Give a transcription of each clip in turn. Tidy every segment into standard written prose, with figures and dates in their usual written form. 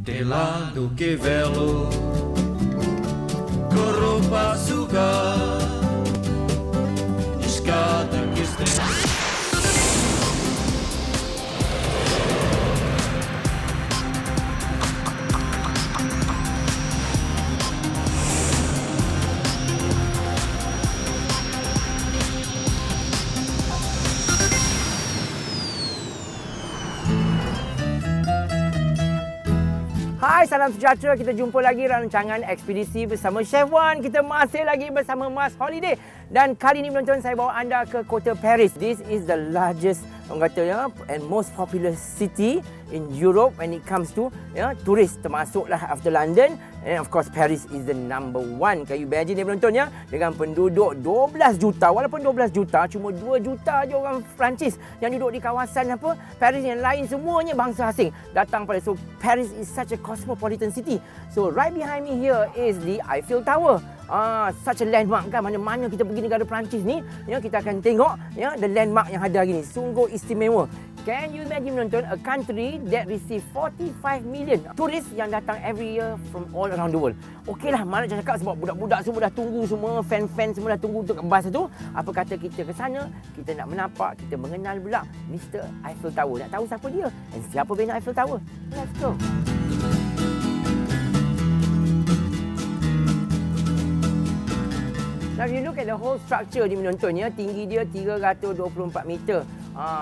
Telah do que velo Corupa suka Escada que estrela. Hai, salam sejahtera. Kita jumpa lagi rancangan Ekspedisi bersama Chef Wan. Kita masih lagi bersama MASHolidays. Dan kali ini penonton, saya bawa anda ke kota Paris. This is the largest, orang kata ya, and most popular city in Europe when it comes to turis, termasuklah after London. And of course Paris is the number one. Can you imagine dia penonton ya, dengan penduduk 12 juta. Walaupun 12 juta, cuma 2 juta je orang Perancis yang duduk di kawasan apa Paris, yang lain semuanya bangsa asing datang pada. So Paris is such a cosmopolitan city. So right behind me here is the Eiffel Tower. Such a landmark kan, mana-mana kita pergi negara Perancis ni, ya, kita akan tengok ya the landmark yang ada hari ni. Sungguh istimewa. Can you imagine menonton, a country that receive 45 million tourists yang datang every year from all around the world. Okeylah, mana nak cakap sebab budak-budak semua dah tunggu, semua fan-fan semua dah tunggu untuk bas tu. Apa kata kita ke sana, kita nak menampak, kita mengenal pula Mr. Eiffel Tower. Nak tahu siapa dia dan siapa bina Eiffel Tower? Let's go. Now, if you look at the whole structure ni menonton ya, tinggi dia 324 meter.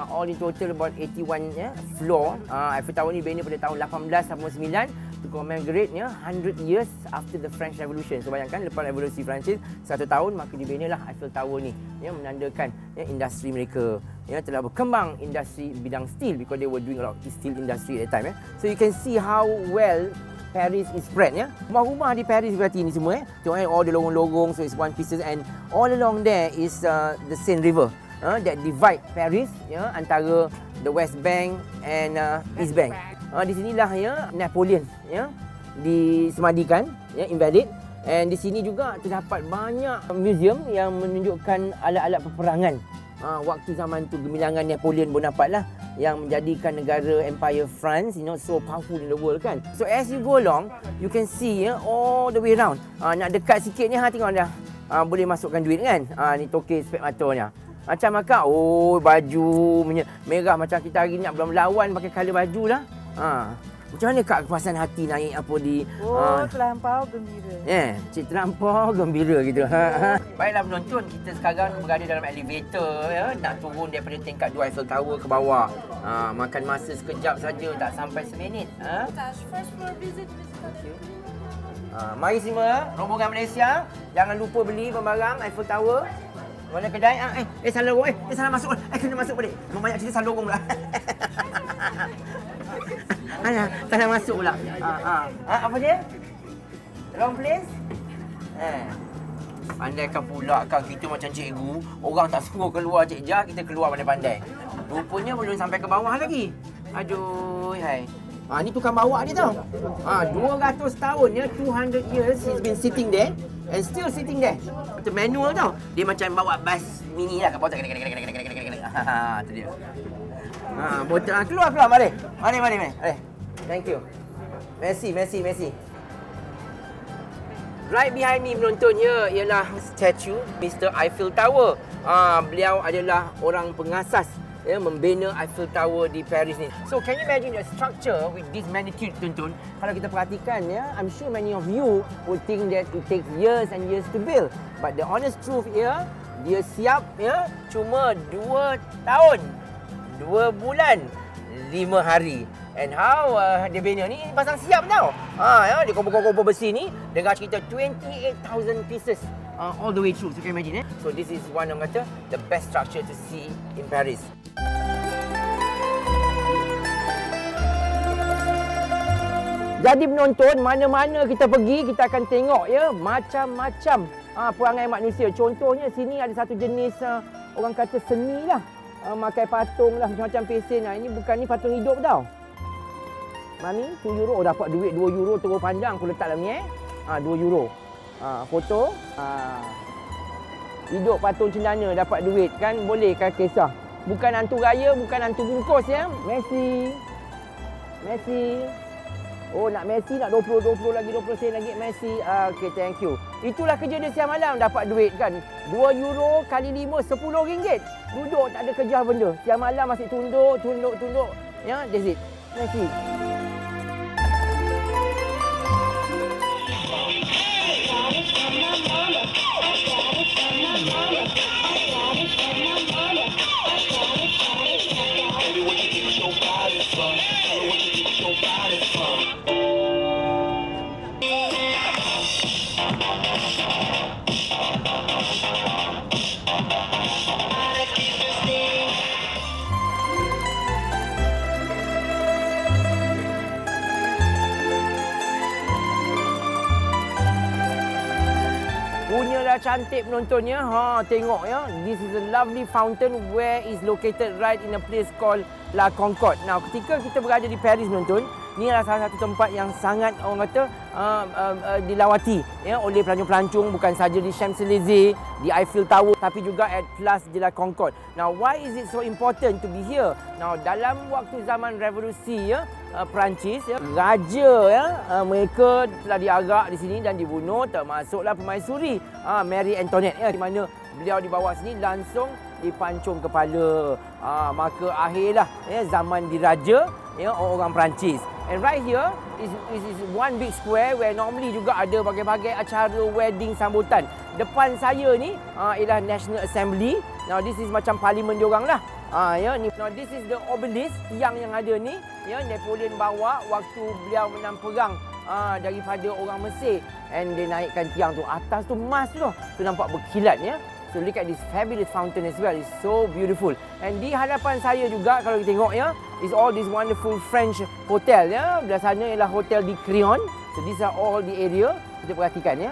All in total about 81 floor. Eiffel Tower ni bina pada tahun 1889 to commemorate 100 years after the French Revolution. So bayangkan, lepas revolusi Perancis 1 tahun, maka dibinalah Eiffel Tower ni, menandakan industri mereka telah berkembang, industri bidang steel, because they were doing a lot of steel industry at that time. So you can see how well Paris is spread ya. Rumah-rumah di Paris berarti ni semua tengok all the lorong-lorong, so it's one pieces, and all along there is the Seine River that divide Paris antara the West Bank and East Bank. Di sinilah Napoleon disemadikan, invalid, and di sini juga terdapat banyak museum yang menunjukkan alat-alat peperangan. Waktu zaman tu gemilangan Napoleon Bonaparte lah yang menjadikan negara Empire France so powerful in the world kan. So as you go along, you can see all the way around. Nak dekat sikit ni tengok dah. Boleh masukkan duit kan. Ni token spek matanya. Macam baju merah macam kita hari ni nak berlawan pakai colour baju lah. Macam mana Kak kepuasan hati naik apa di... terlampau gembira. Cik terlampau gembira gitu. Baiklah penonton, kita sekarang berada dalam elevator nak turun daripada tingkat 2 Eiffel Tower ke bawah. Makan masa sekejap saja, tak sampai seminit. First floor visit. Mari semua, rombongan Malaysia, jangan lupa beli barang Eiffel Tower. Mana kedai? Salah lorong. Salah masuk. Kena masuk balik. Banyak cerita salah lorong pula. Salah masuk pula. Apa dia? Wrong place? Pandaikan pula kan kita macam cikgu. Orang tak suruh keluar cikgu, kita keluar pandai-pandai. Rupanya belum sampai ke bawah lagi. Aduh, hai. Ni tukang bawa dia tau. 200 tahun 200 years he's been sitting there and still sitting there. Itu manual tau. Dia macam bawa bas mini lah kat bawah. Tu dia. Botol keluar mari. Mari. Thank you. Merci. Right behind me penonton ialah statue Mr. Eiffel Tower. Beliau adalah orang pengasas membina Eiffel Tower di Paris ni. So can you imagine the structure with this magnitude penonton? Kalau kita perhatikan I'm sure many of you would think that it takes years and years to build. But the honest truth dia siap cuma 2 tahun, 2 bulan, 5 hari. And how dia bina ni pasang siap tau. Dia kompor-kompor besi ni dengan cerita 28,000 pieces all the way through. So you can imagine So this is one of the best structure to see in Paris. Jadi penonton, mana-mana kita pergi, kita akan tengok macam-macam perangai manusia. Contohnya sini ada satu jenis orang kata seni lah. Makai patung lah, macam-macam pesen. Ini bukan ni patung hidup tau. Mami, 2 euro. Dapat duit 2 euro terus pandang. Aku letak dalam ni 2 euro. Foto. Hidup patung cendana dapat duit kan. Boleh kan kisah. Bukan hantu raya, bukan hantu bungkus Messi. Oh, nak Messi, nak 20 lagi, 20 sen lagi Messi. Okey, thank you. Itulah kerja dia siang malam, dapat duit kan. 2 euro kali 5, 10 ringgit. Duduk, tak ada kerja benda. Siang malam masih tunduk. Ya, that's it. Messi. Punyalah cantik penontonnya. Tengok ya. This is a lovely fountain where is located right in a place called La Concorde. Now, ketika kita berada di Paris penonton, ni adalah salah satu tempat yang sangat orang kata dilawati ya oleh pelancong-pelancong, bukan saja di Champs-Élysées, di Eiffel Tower, tapi juga at Place de la Concorde. Now, why is it so important to be here? Now, dalam waktu zaman revolusi ya Perancis ya, raja ya mereka telah diarak di sini dan dibunuh, termasuklah permaisuri Marie Antoinette ya, di mana beliau dibawa sini langsung dipancung kepala. Maka akhirlah ya zaman diraja ya orang Perancis. And right here is one big square where normally juga ada berbagai acara wedding sambutan. Depan saya ni ialah National Assembly. Now this is macam parlimen diorang lah. Ya ni. Now this is the obelisk tiang yang ada ni ya Napoleon bawa waktu beliau menang perang daripada orang Mesir. And dia naikkan tiang tu, atas tu emas tu. Tu nampak berkilat ya. So look at this fabulous fountain as well. It's so beautiful. And di hadapan saya juga kalau kita tengok ya, is all this wonderful French hotel ya. Belah sana ialah hotel di Incheon. So these are all the area. Kita perhatikan ya.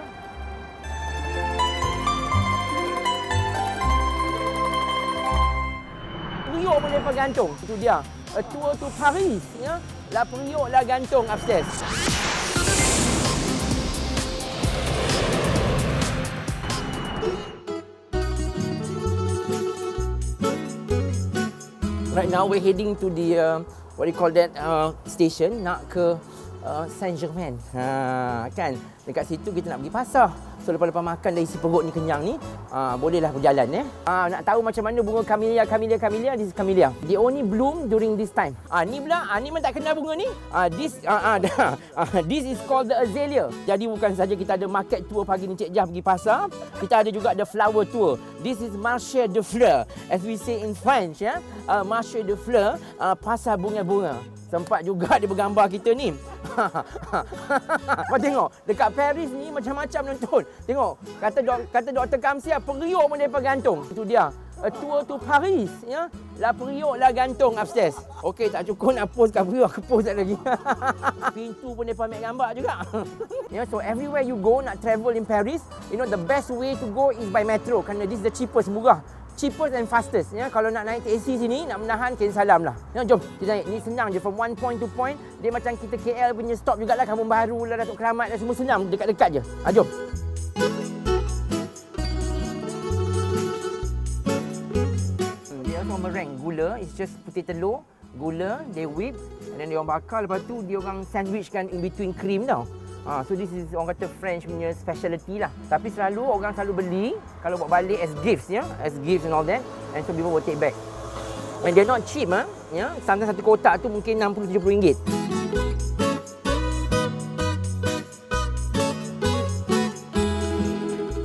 Periuk boleh gantung. Itu dia. A tour to Paris ya. La periuk la gantung upstairs. Right now we're heading to the what do you call that station, nak ke Saint-Germain. Kan dekat situ kita nak pergi pasar. So lepas-lepas makan dah isi perut ni kenyang ni, bolehlah berjalan ya. Nak tahu macam mana bunga camellia, this is camellia. They only bloom during this time. Ni pula, ni memang tak kenal bunga ni. This is called the azalea. Jadi bukan saja kita ada market tour pagi ni Cik Jah pergi pasar, kita ada juga the flower tour. This is marché de fleurs, as we say in French ya. Marché de fleurs, pasar bunga-bunga. Sempat juga dia bergambar kita ni. Kau tengok, dekat Paris ni macam-macam nonton. Tengok, kata Dr. Kamsia, periuk pun mereka gantung. Itu dia. A tour to Paris, ya. La periuk la gantung upstairs. Okey, tak cukup nak post kat periuk, aku post tak lagi. Pintu pun mereka ambil gambar juga. Yeah, so everywhere you go, nak travel in Paris, you know the best way to go is by metro. Kerana this is the cheapest, murah. Cheapest and fastest ya. Kalau nak naik taxi sini, nak menahan kian salam lah ya, jom kita naik. Ni senang je, from one point to point. Dia macam kita KL punya stop jugalah, Kampung Baru lah, Datuk Keramat lah, semua senang, dekat-dekat je. Jom. Dia also meringue gula, it's just putih telur, gula, they whip and then dia orang bakar, lepas tu dia orang sandwichkan in between cream tau. So this is orang kata French punya speciality lah. Tapi orang selalu beli kalau bawa balik as gifts ya, as gifts and all that. And so people will take back. And they're not cheap ya. Sometimes satu kotak tu mungkin RM60-70.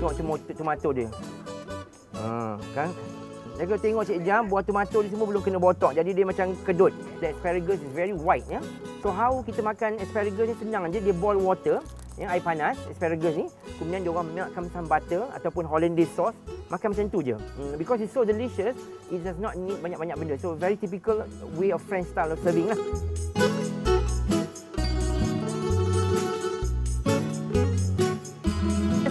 Tengok tomato dia. Kan? Jadi kalau tengok Cik Jam, buah tomato ni semua belum kena botok. Jadi dia macam kedut. The asparagus is very white ya. So how kita makan asparagus ni senang aja. Dia boil water, ya, air panas asparagus ni. Kemudian dia orang meltkan some butter ataupun Hollandaise sauce. Makan macam tu je. Because it's so delicious, it does not need banyak-banyak benda. So very typical way of French style of serving lah.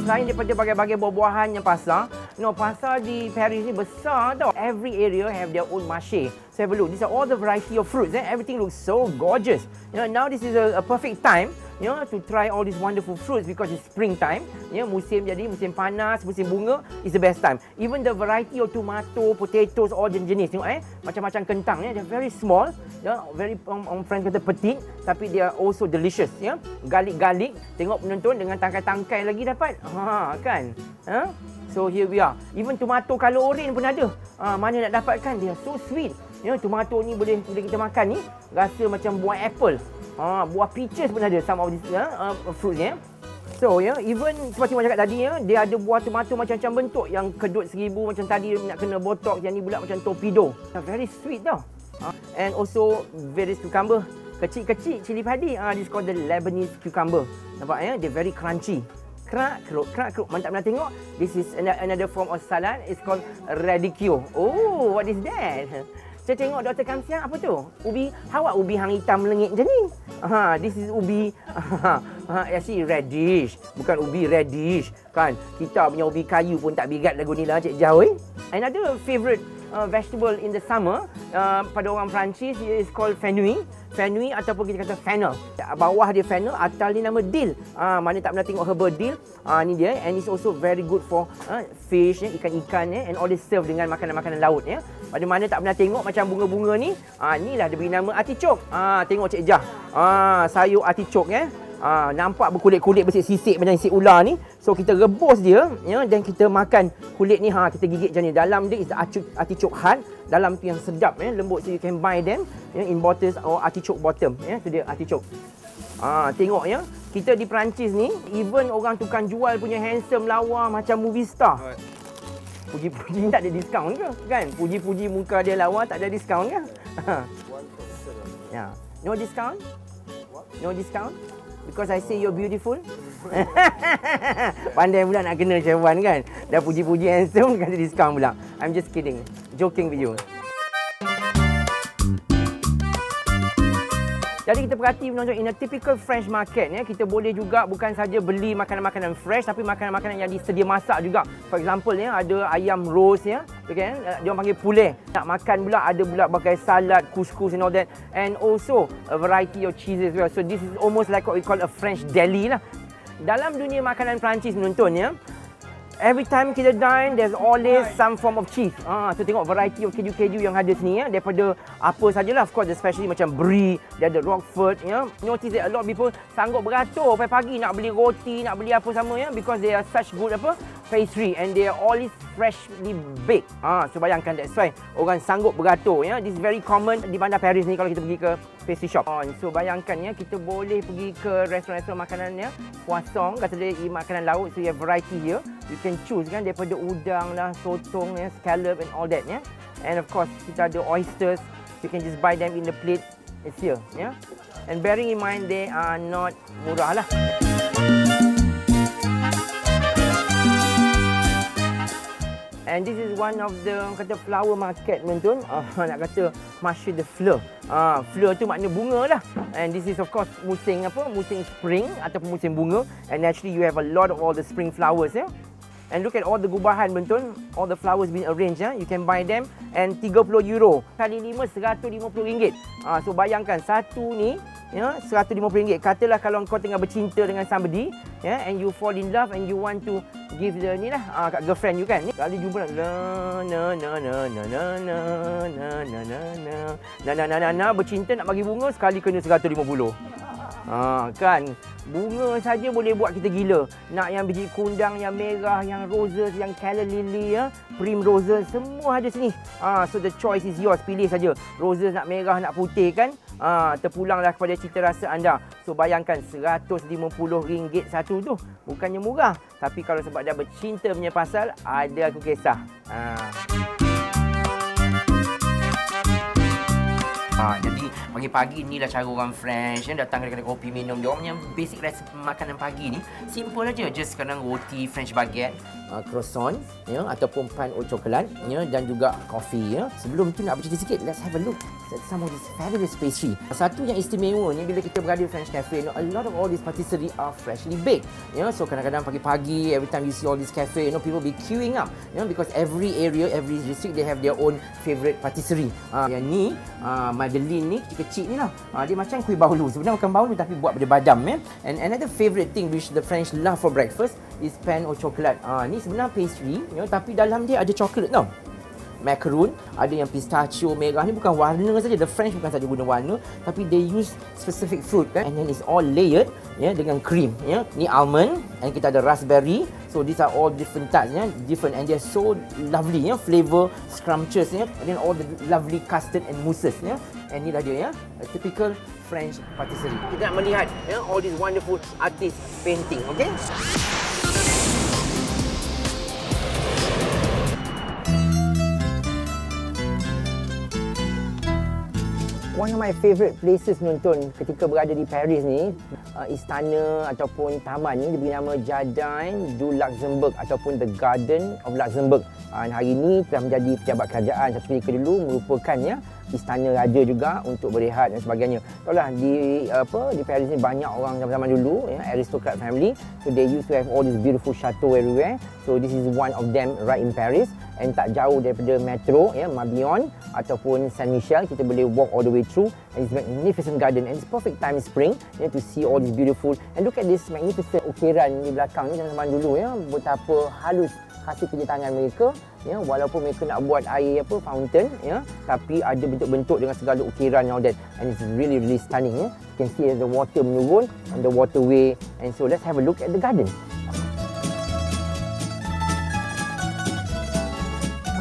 Selain daripada bagai-bagai buah-buahan yang pasar, pasar di Paris ni besar tau. Every area have their own marché. So have a look. These are all the variety of fruits. Everything looks so gorgeous. Now this is a perfect time to try all these wonderful fruits because it's springtime. Musim panas, musim bunga is the best time. Even the variety of tomato, potatoes, all jenis. Tengok macam-macam kentang they're very small, very friends kata petite, tapi they are also delicious. Garlic, tengok penonton dengan tangkai-tangkai lagi dapat. Kan? So here we are. Even tomato color orange pun ada. Mana nak dapatkan, dia so sweet. Tomato ni boleh kita makan ni, rasa macam buah apple. Buah peaches pun ada, some of these fruits So even seperti yang cakap tadi dia ada buah tomato macam-macam bentuk, yang kedut 1000 macam tadi nak kena botok, yang ni pula macam torpedo. Very sweet tau. And also various cucumber, kecil-kecil cili padi. This is called the Lebanese cucumber. Nampak They're very crunchy. Kerak keruk. Mantap nak tengok. This is another form of salad. It's called radicchio. Oh, what is that? Saya tengok Dr. Kamsia, apa tu? Ubi, hawak ubi hang hitam melengit macam ni. This is ubi, actually radish. Bukan ubi radish. Kan, kita punya ubi kayu pun tak bigat lagu ni lah, Cik Jau. Another favourite vegetable in the summer pada orang Perancis is called fenouil. Fenouil ataupun kita kata fennel. Bawah dia fennel, atas ni nama dill. Mana tak pernah tengok herbal dill. Ni dia, and it's also very good for fish, ikan-ikan and always serve dengan makanan-makanan laut. Pada mana tak pernah tengok macam bunga-bunga ni, inilah dia beri nama artichok. Tengok Cik Jah. Sayur artichok nampak berkulit-kulit bersisik macam sisik ular ni. So kita rebus dia dan kita makan kulit ni, kita gigit macam ni. Dalam dia is the artichoke heart. Dalam tu yang sedap lembut, so you can buy them in bottles or artichoke bottom. Tu dia artichoke. Tengok kita di Perancis ni, even orang tukang jual punya handsome lawa macam movie star. Puji-puji tak ada diskaun ke? Kan? Puji-puji muka dia lawa tak ada diskaun ke? No discount? No discount? Because I say you're beautiful? Pandai pula nak kena Chef Wan kan? Dah puji-puji handsome, kata diskaun pula. I'm just kidding. Joking with you. Jadi kita perhati menonton, in a typical French market kita boleh juga bukan saja beli makanan-makanan fresh, tapi makanan-makanan yang disedia masak juga. For example ada ayam roast dia orang panggil poulet. Nak makan pula ada pula pakai salad, couscous and all that, and also a variety of cheeses as well. So this is almost like what we call a French deli lah. Dalam dunia makanan Perancis menonton every time kita dine, there's always some form of cheese. So tengok variety of keju-keju yang ada sini daripada apa sajalah. Of course, especially macam brie, dia ada Roquefort. Notice that a lot of people sanggup beratur pagi-pagi nak beli roti, nak beli apa sama because they are such good pastry and they are always freshly baked. So bayangkan, that's why orang sanggup beratur. This is very common di bandar Paris ni kalau kita pergi ke pastry shop. So bayangkan kita boleh pergi ke restoran-restoran makanan poisson, kata dia makanan laut. So you have variety here. You can choose kan daripada udang lah, sotong, scallop and all that And of course kita ada oysters. You can just buy them in the plate. It's here And bearing in mind they are not murah lah. And this is one of the flower market menton. Nak kata marché de fleurs. Fleur tu makna bunga lah. And this is of course musim spring ataupun musim bunga. And actually you have a lot of all the spring flowers And look at all the gubahan menton, all the flowers being arranged You can buy them and €30 kali 5 RM150. So bayangkan satu ni RM150. Katalah kalau kau tengah bercinta dengan somebody and you fall in love and you want to give the ni lah kat girlfriend you kan. Kali jumpa bercinta nak bagi bunga sekali kena RM150. Kan, bunga saja boleh buat kita gila. Nak yang biji kundang, yang merah, yang roses, yang calla lily, primroses, semua ada sini. So the choice is yours, pilih saja. Roses nak merah, nak putih kan. Terpulanglah kepada cita rasa anda. So bayangkan RM150 satu tu. Bukannya murah, tapi kalau sebab dah bercinta punya pasal, ada aku kisah. Jadi pagi-pagi inilah cara orang French datang kedai-kedai kopi minum. Dia orang punya basic makanan pagi ni simple aja. Just kadang roti French baguette, croissant ataupun pan au coklat dan juga kopi Sebelum tu nak bercerita sikit, let's have a look at some of this fabulous pastry. Satu yang istimewa ni bila kita berada di French cafe, a lot of all these patisserie are freshly baked. So kadang-kadang pagi-pagi, every time you see all this cafe, people be queuing up because every area, every district they have their own favorite patisserie. Yang ni my the lean ni kecil ni lah. Dia macam kuih baulu. Sebenarnya bukan baulu tapi buat daripada badam ya. And another favourite thing which the French love for breakfast is pain au chocolat. Ni sebenarnya pastry ya, tapi dalam dia ada coklat tau. Macaroon, ada yang pistachio merah ni bukan warna saja. The French bukan saja guna warna, tapi they use specific fruit kan. And then it's all layered ya dengan cream ya. Ni almond and kita ada raspberry. So these are all different types ya, different and they're so lovely ya, flavor scrumptious ya. And then all the lovely custard and mousses ya. And ni dah dia ya, a typical French patisserie. Kita nak melihat ya all these wonderful artist painting, okay? One of my favourite places menonton ketika berada di Paris ni, istana ataupun taman ni diberi nama Jardin du Luxembourg ataupun The Garden of Luxembourg. Hari ini telah menjadi pejabat kerajaan satu ketika dulu, merupakannya istana raja juga untuk berehat dan sebagainya. Tahulah di Paris ni banyak orang zaman dulu ya, aristocrat family. So they used to have all these beautiful chateau everywhere. So this is one of them right in Paris. And tak jauh daripada metro ya, Mabillon ataupun Saint Michel, kita boleh walk all the way through. And it's magnificent garden and it's perfect time in spring ya, to see all these beautiful. And look at this magnificent ukiran di belakang ni zaman dulu ya, betapa halus hasil kerja tangan mereka ya, walaupun mereka nak buat air fountain ya, tapi ada bentuk-bentuk dengan segala ukiran and all that, and it's really stunning ya. You can see the water menurun and the waterway, and so let's have a look at the garden.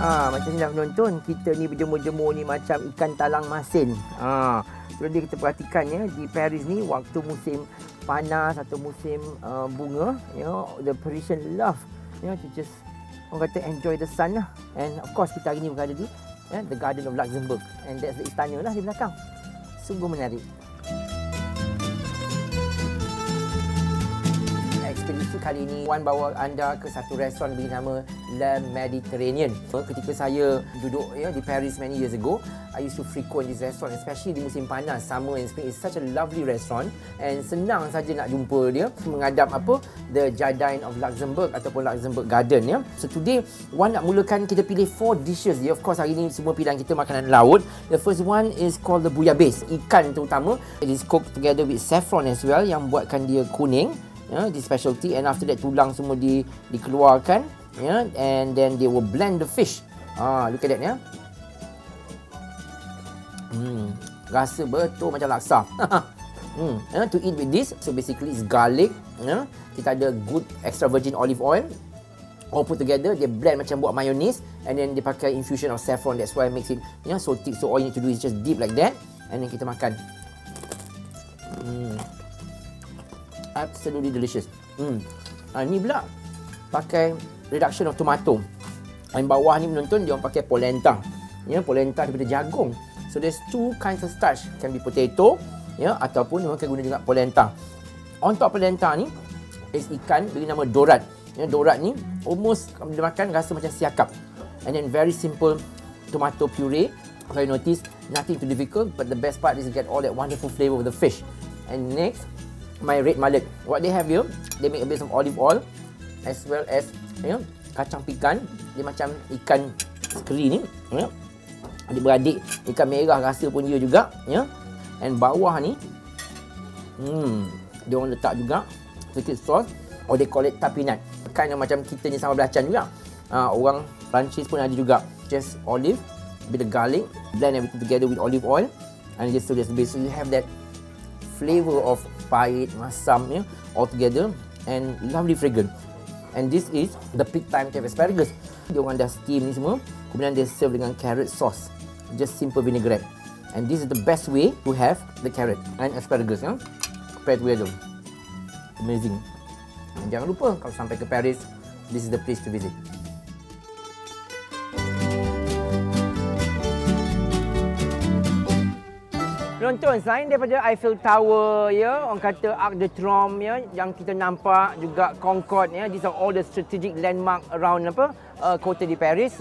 Macam ni lah penonton, kita ni berjemur-jemur ni macam ikan talang masin. Jadi kita perhatikan ya, di Paris ni waktu musim panas atau musim bunga ya, the Parisian love to just orang kata enjoy the sun lah. And of course kita hari ni berada di the Garden of Luxembourg, and that's the istana lah di belakang. Sungguh menarik. Ekspedisi kali ini Wan bawa anda ke satu restoran bernama Le Mediterranean. Ketika saya duduk di Paris many years ago, I used to frequent this restaurant, especially di musim panas, summer and spring. It's such a lovely restaurant and senang saja nak jumpa dia. Menghadap the Jardin of Luxembourg ataupun Luxembourg Garden ya. So today Wan nak mulakan, kita pilih 4 dishes dia. Of course hari ni semua pilihan kita makanan laut. The first one is called the bouillabaisse, ikan terutama. It is cooked together with saffron as well yang buatkan dia kuning. The specialty, and after that tulang semua dikeluarkan and then they will blend the fish. Look at that ya. Rasa betul macam laksa. To eat with this, so basically it's garlic kita ada good extra virgin olive oil all put together, they blend macam buat mayonnaise, and then dia pakai infusion of saffron. That's why it makes it so thick. So all you need to do is just dip like that and then kita makan. Absolutely delicious. Ni pula pakai reduction of tomato. Dan bawah ni menonton dia orang pakai polenta. Polenta daripada jagung. So there's 2 kinds of starch. Can be potato ataupun dia orang akan guna juga polenta. On top polenta ni is ikan beri nama dorat. Dorat ni almost bila makan rasa macam siakap. And then very simple tomato puree. Kalau you notice, nothing too difficult, but the best part is to get all that wonderful flavor of the fish. And next, my red mullet. What they have here, they make a base of olive oil as well as kacang pikan. Dia macam ikan keri ni adik-beradik, ikan merah rasa pun dia juga and bawah ni dia orang letak juga sedikit sauce, or they call it tapinat, kind of macam kita ni sambal belacan juga. Orang Perancis pun ada juga, just olive, bit of garlic, blend everything together with olive oil, and just so that's the base. So you have that flavor of pahit, masam all together, and lovely fragrance. And this is the peak time to have asparagus. Dia orang dah steam ni semua, kemudian dia serve dengan carrot sauce, just simple vinaigrette. And this is the best way to have the carrot and asparagus paired together. Amazing. And jangan lupa kalau sampai ke Paris, this is the place to visit. Penonton, selain daripada Eiffel Tower orang kata Arc de Triomphe yang kita nampak, juga Concorde these are all the strategic landmark around kota di Paris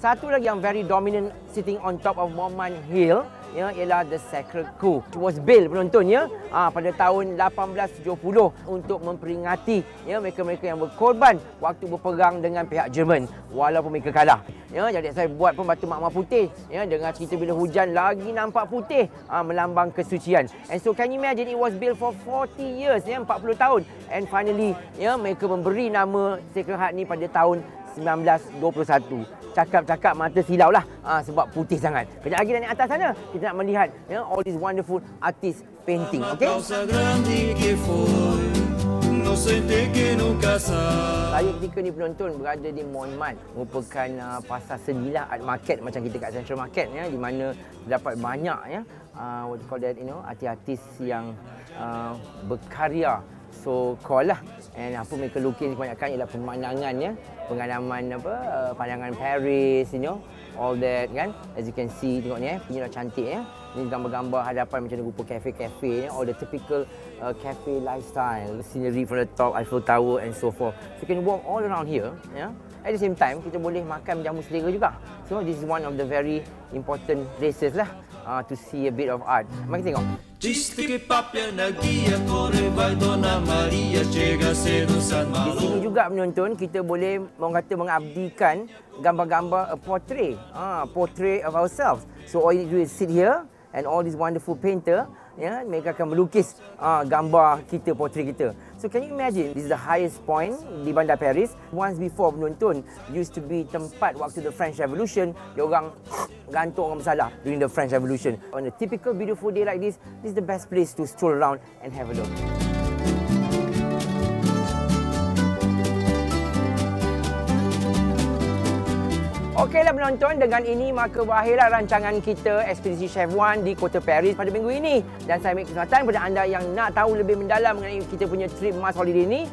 Satu lagi yang very dominant sitting on top of Montmartre Hill ya, ialah The Sacred Crew. It was built, penonton, ya, pada tahun 1870 untuk memperingati, ya, mereka-mereka yang berkorban waktu berperang dengan pihak Jerman walaupun mereka kalah. Ya, jadi saya buat pun batu makmar putih, ya, dengan cerita bila hujan lagi nampak putih, melambang kesucian. And so can you imagine, it was built for 40 years, ya, 40 tahun. And finally, ya, mereka memberi nama Sacred Heart ni pada tahun 1921. Cakap-cakap mata silau lah, sebab putih sangat. Kejap lagi dari atas sana kita nak melihat, ya, all these wonderful artist painting. Okay? Saya ketika ni penonton berada di Monument, merupakan pasar seni lah, art market macam kita kat Central Market, ya, di mana terdapat banyak, ya, what you call that, you know, artis-artis yang berkarya so call lah. And apa mereka lukis kebanyakan ialah pemandangan, ya, pengalaman pandangan Paris, you know, all that kan. As you can see, tengok ni, punya dah cantik, ya. Ni gambar-gambar hadapan macam rupa kafe-kafe, ya, all the typical cafe lifestyle, the scenery from the top, Eiffel Tower and so forth. So you can walk all around here, ya. At the same time, kita boleh makan jamu selera juga. So this is one of the very important places lah, to see a bit of art. Mari kita tengok. Di sini juga penonton kita boleh orang kata mengabdikan gambar-gambar a portrait, portrait of ourselves. So all you do is sit here and all these wonderful painter, ya, mereka akan melukis gambar kita, portrait kita. So can you imagine, this is the highest point di bandar Paris. Once before penonton used to be tempat waktu the French Revolution, dia orang gantung orang bersalah during the French Revolution. On a typical beautiful day like this is the best place to stroll around and have a look. Okeylah penonton, dengan ini maka berakhirlah rancangan kita Ekspedisi Chef Wan di Kota Paris pada minggu ini. Dan saya ambil kesempatan kepada anda yang nak tahu lebih mendalam mengenai kita punya trip MASHolidays ni,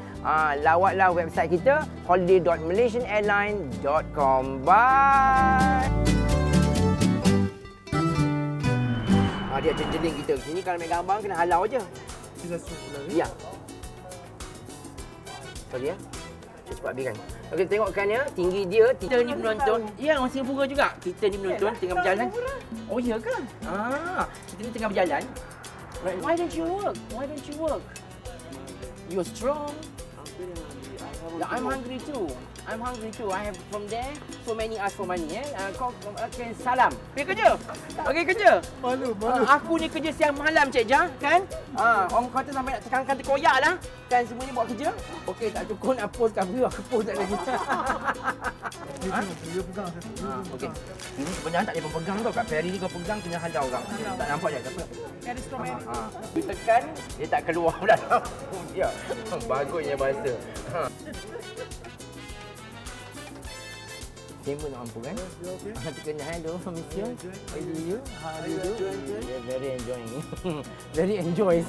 lawatlah website kita holiday.malaysianairlines.com. Bye! Dia jeling kita. Sini kalau ambil gambar kena halau je. Ya. Sorry, ya. Cepat habiskan. Okey, tengokkan, ya, tinggi dia. Kita ni penonton. Ya, orang Singapura juga. Kita ni penonton tengah berjalan. Oh, ya ke? Kita ni tengah berjalan. Right. Why don't you work? Why don't you work? You're strong. I'm hungry too. I'm hungry too. I have from there so many ask for money, kau akan salam. Pergi kerja. Okey, kerja. Malu. Aku ni kerja siang malam, Cik Jah, kan? Orang kata sampai nak tekankan terkoyak lah. Kan semuanya buat kerja. Okey, tak cukup nak post kat view, aku post tak lagi. Dia pegang. Okey. Ini sebenarnya tak boleh pegang tau. Kat Perry ni kau pegang kena halau orang. Tak nampak dia apa? Ada strawberry. Dia tekan, dia tak keluar dalam. Ya. Bagusnya bahasa. Same nak mampu kan? Kena hello, monsieur. How do you do? Very enjoying. Very enjoys.